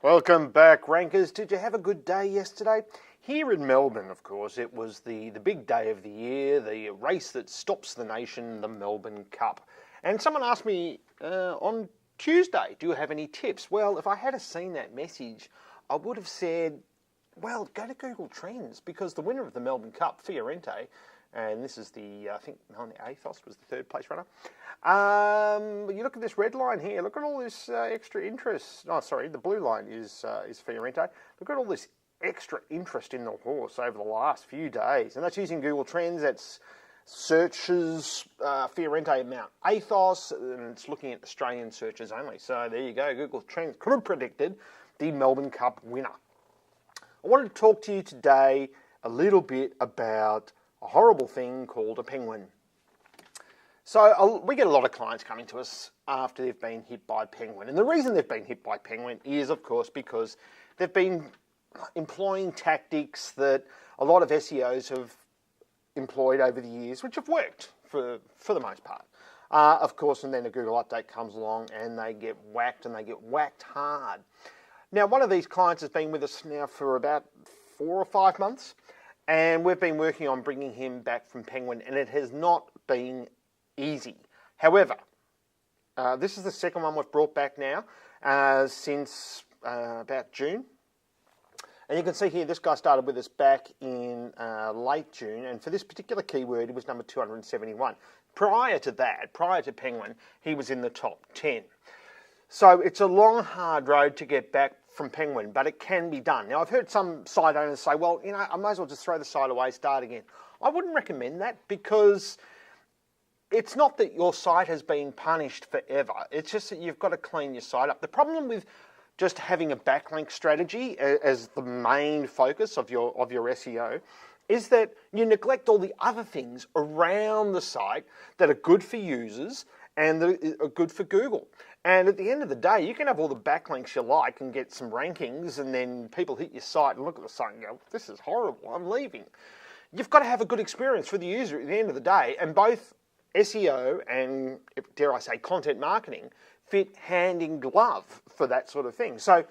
Welcome back, Rankers. Did you have a good day yesterday? Here in Melbourne, of course, it was the big day of the year, the race that stops the nation, the Melbourne Cup. And someone asked me on Tuesday, do you have any tips? Well, if I had seen that message, I would have said, well, go to Google Trends, because the winner of the Melbourne Cup, Fiorente, and this is I think Athos was the third place runner. You look at this red line here. Look at all this extra interest. Oh, sorry, the blue line is Fiorente. Look at all this extra interest in the horse over the last few days. And that's using Google Trends. That's searches Fiorente Mount Athos, and it's looking at Australian searches only. So there you go. Google Trends could have predicted the Melbourne Cup winner. I wanted to talk to you today a little bit about a horrible thing called a penguin. So we get a lot of clients coming to us after they've been hit by a penguin. And the reason they've been hit by a penguin is, of course, because they've been employing tactics that a lot of SEOs have employed over the years, which have worked for the most part. Of course, and then a Google update comes along and they get whacked, and they get whacked hard. Now, one of these clients has been with us now for about 4 or 5 months. And we've been working on bringing him back from Penguin, and it has not been easy. However, this is the second one we've brought back now since about June. And you can see here, this guy started with us back in late June, and for this particular keyword, it was number 271. Prior to that, prior to Penguin, he was in the top 10. So it's a long, hard road to get back from Penguin, but it can be done. Now, I've heard some site owners say, well, I might as well just throw the site away, start again. I wouldn't recommend that, because it's not that your site has been punished forever. It's just that you've got to clean your site up. The problem with just having a backlink strategy as the main focus of your SEO is that you neglect all the other things around the site that are good for users and that are good for Google. And at the end of the day, you can have all the backlinks you like and get some rankings, and then people hit your site and look at the site and go, this is horrible, I'm leaving. You've got to have a good experience for the user at the end of the day, and both SEO and, dare I say, content marketing fit hand in glove for that sort of thing. So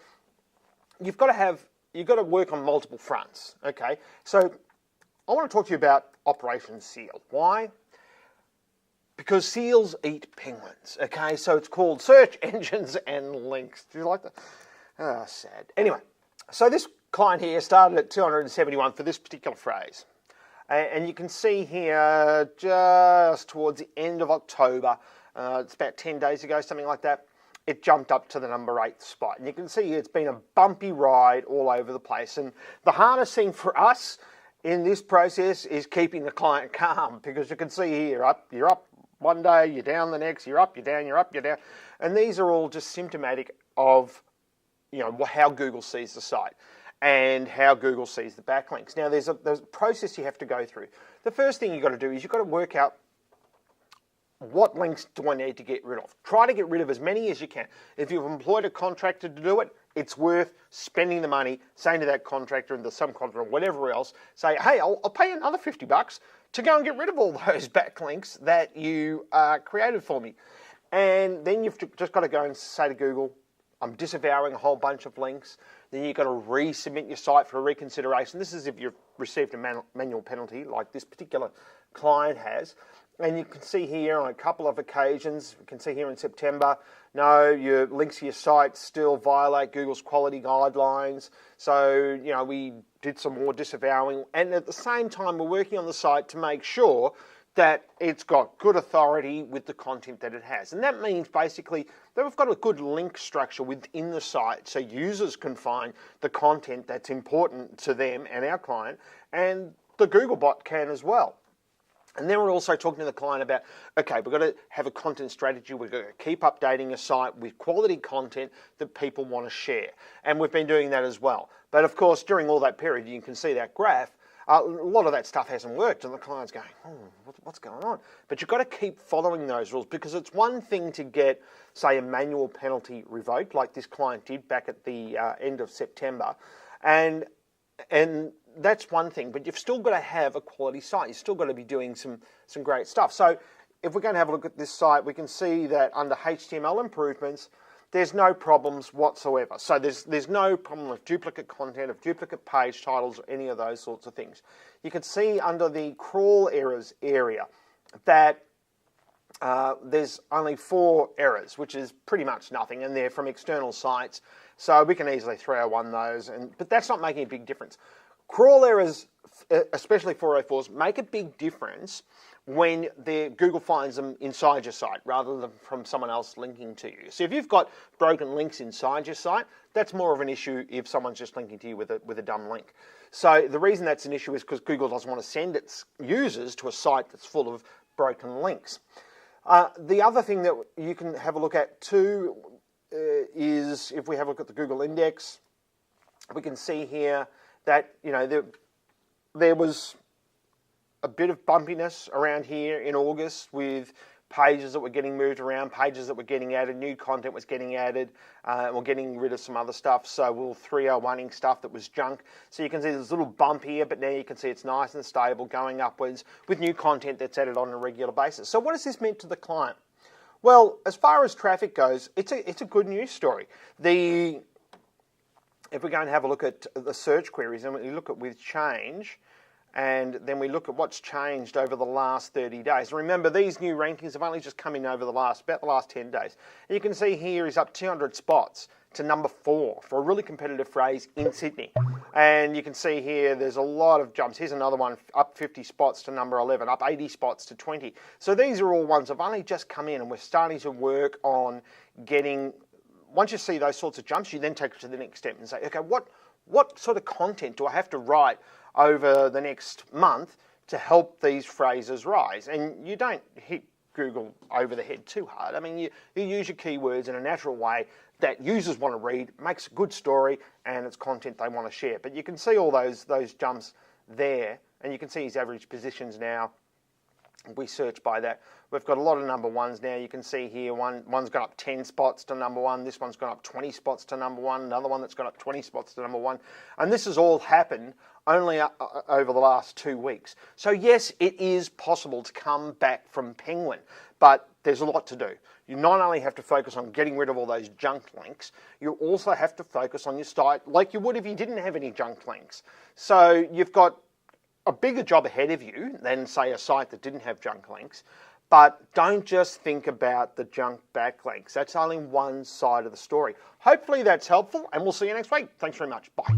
you've got to work on multiple fronts, okay? So I want to talk to you about Operation Seal. Why? Because seals eat penguins, okay? So it's called Search Engines and Links. Do you like that? Oh, sad. Anyway, so this client here started at 271 for this particular phrase. And you can see here, just towards the end of October, it's about 10 days ago, something like that, it jumped up to the number 8th spot. And you can see here it's been a bumpy ride all over the place. And the hardest thing for us in this process is keeping the client calm, because you can see here, you're up one day, you're down the next, you're up, you're down, you're up, you're down. And these are all just symptomatic of, how Google sees the site and how Google sees the backlinks. Now, there's a process you have to go through. The first thing you've got to do is you've got to work out, what links do I need to get rid of? Try to get rid of as many as you can. If you've employed a contractor to do it, it's worth spending the money, saying to that contractor and the subcontractor or whatever else, say, hey, I'll pay you another $50 to go and get rid of all those backlinks that you created for me. And then you've just got to go and say to Google, I'm disavowing a whole bunch of links. Then you've got to resubmit your site for a reconsideration. This is if you've received a manual penalty like this particular client has. And you can see here on a couple of occasions, you can see here in September, no, your links to your site still violate Google's quality guidelines. So, we did some more disavowing. And at the same time, we're working on the site to make sure that it's got good authority with the content that it has. And that means basically that we've got a good link structure within the site so users can find the content that's important to them and our client, and the Googlebot can as well. And then we're also talking to the client about, okay, we've got to have a content strategy. We've got to keep updating a site with quality content that people want to share. And we've been doing that as well. But of course, during all that period, you can see that graph, a lot of that stuff hasn't worked, and the client's going, what's going on? But you've got to keep following those rules, because it's one thing to get, say, a manual penalty revoked, like this client did back at the end of September, and that's one thing, but you've still got to have a quality site. You've still got to be doing some great stuff. So if we're going to have a look at this site, we can see that under HTML improvements, there's no problems whatsoever. So there's no problem of duplicate content, of duplicate page titles, or any of those sorts of things. You can see under the crawl errors area that there's only 4 errors, which is pretty much nothing, and they're from external sites, so we can easily 301 those, but that's not making a big difference. Crawl errors, especially 404s, make a big difference when Google finds them inside your site rather than from someone else linking to you. So if you've got broken links inside your site, that's more of an issue if someone's just linking to you with a dumb link. So the reason that's an issue is because Google doesn't want to send its users to a site that's full of broken links. The other thing that you can have a look at too is if we have a look at the Google Index, we can see here that there was a bit of bumpiness around here in August with pages that were getting moved around, pages that were getting added, new content was getting added, we're getting rid of some other stuff, so we're 301ing stuff that was junk. So you can see there's a little bump here, but now you can see it's nice and stable going upwards with new content that's added on a regular basis. So what does this mean to the client? Well, as far as traffic goes, it's a good news story. If we go and have a look at the search queries and we look at with change, and then we look at what's changed over the last 30 days. Remember, these new rankings have only just come in over about the last 10 days. And you can see here is up 200 spots to number 4 for a really competitive phrase in Sydney. And you can see here there's a lot of jumps. Here's another one, up 50 spots to number 11, up 80 spots to 20. So these are all ones that have only just come in, and we're starting to work on getting, once you see those sorts of jumps, you then take it to the next step and say, okay, what sort of content do I have to write over the next month to help these phrases rise? And you don't hit Google over the head too hard. I mean, you use your keywords in a natural way that users want to read, makes a good story, and it's content they want to share. But you can see all those jumps there, and you can see his average positions now. We search by that. We've got a lot of number 1s now. You can see here one's gone up 10 spots to number 1. This one's gone up 20 spots to number 1. Another one that's gone up 20 spots to number 1. And this has all happened only over the last 2 weeks. So yes, it is possible to come back from Penguin, but there's a lot to do. You not only have to focus on getting rid of all those junk links, you also have to focus on your site like you would if you didn't have any junk links. So you've got a bigger job ahead of you than, say, a site that didn't have junk links. But don't just think about the junk backlinks. That's only one side of the story. Hopefully that's helpful, and we'll see you next week. Thanks very much. Bye.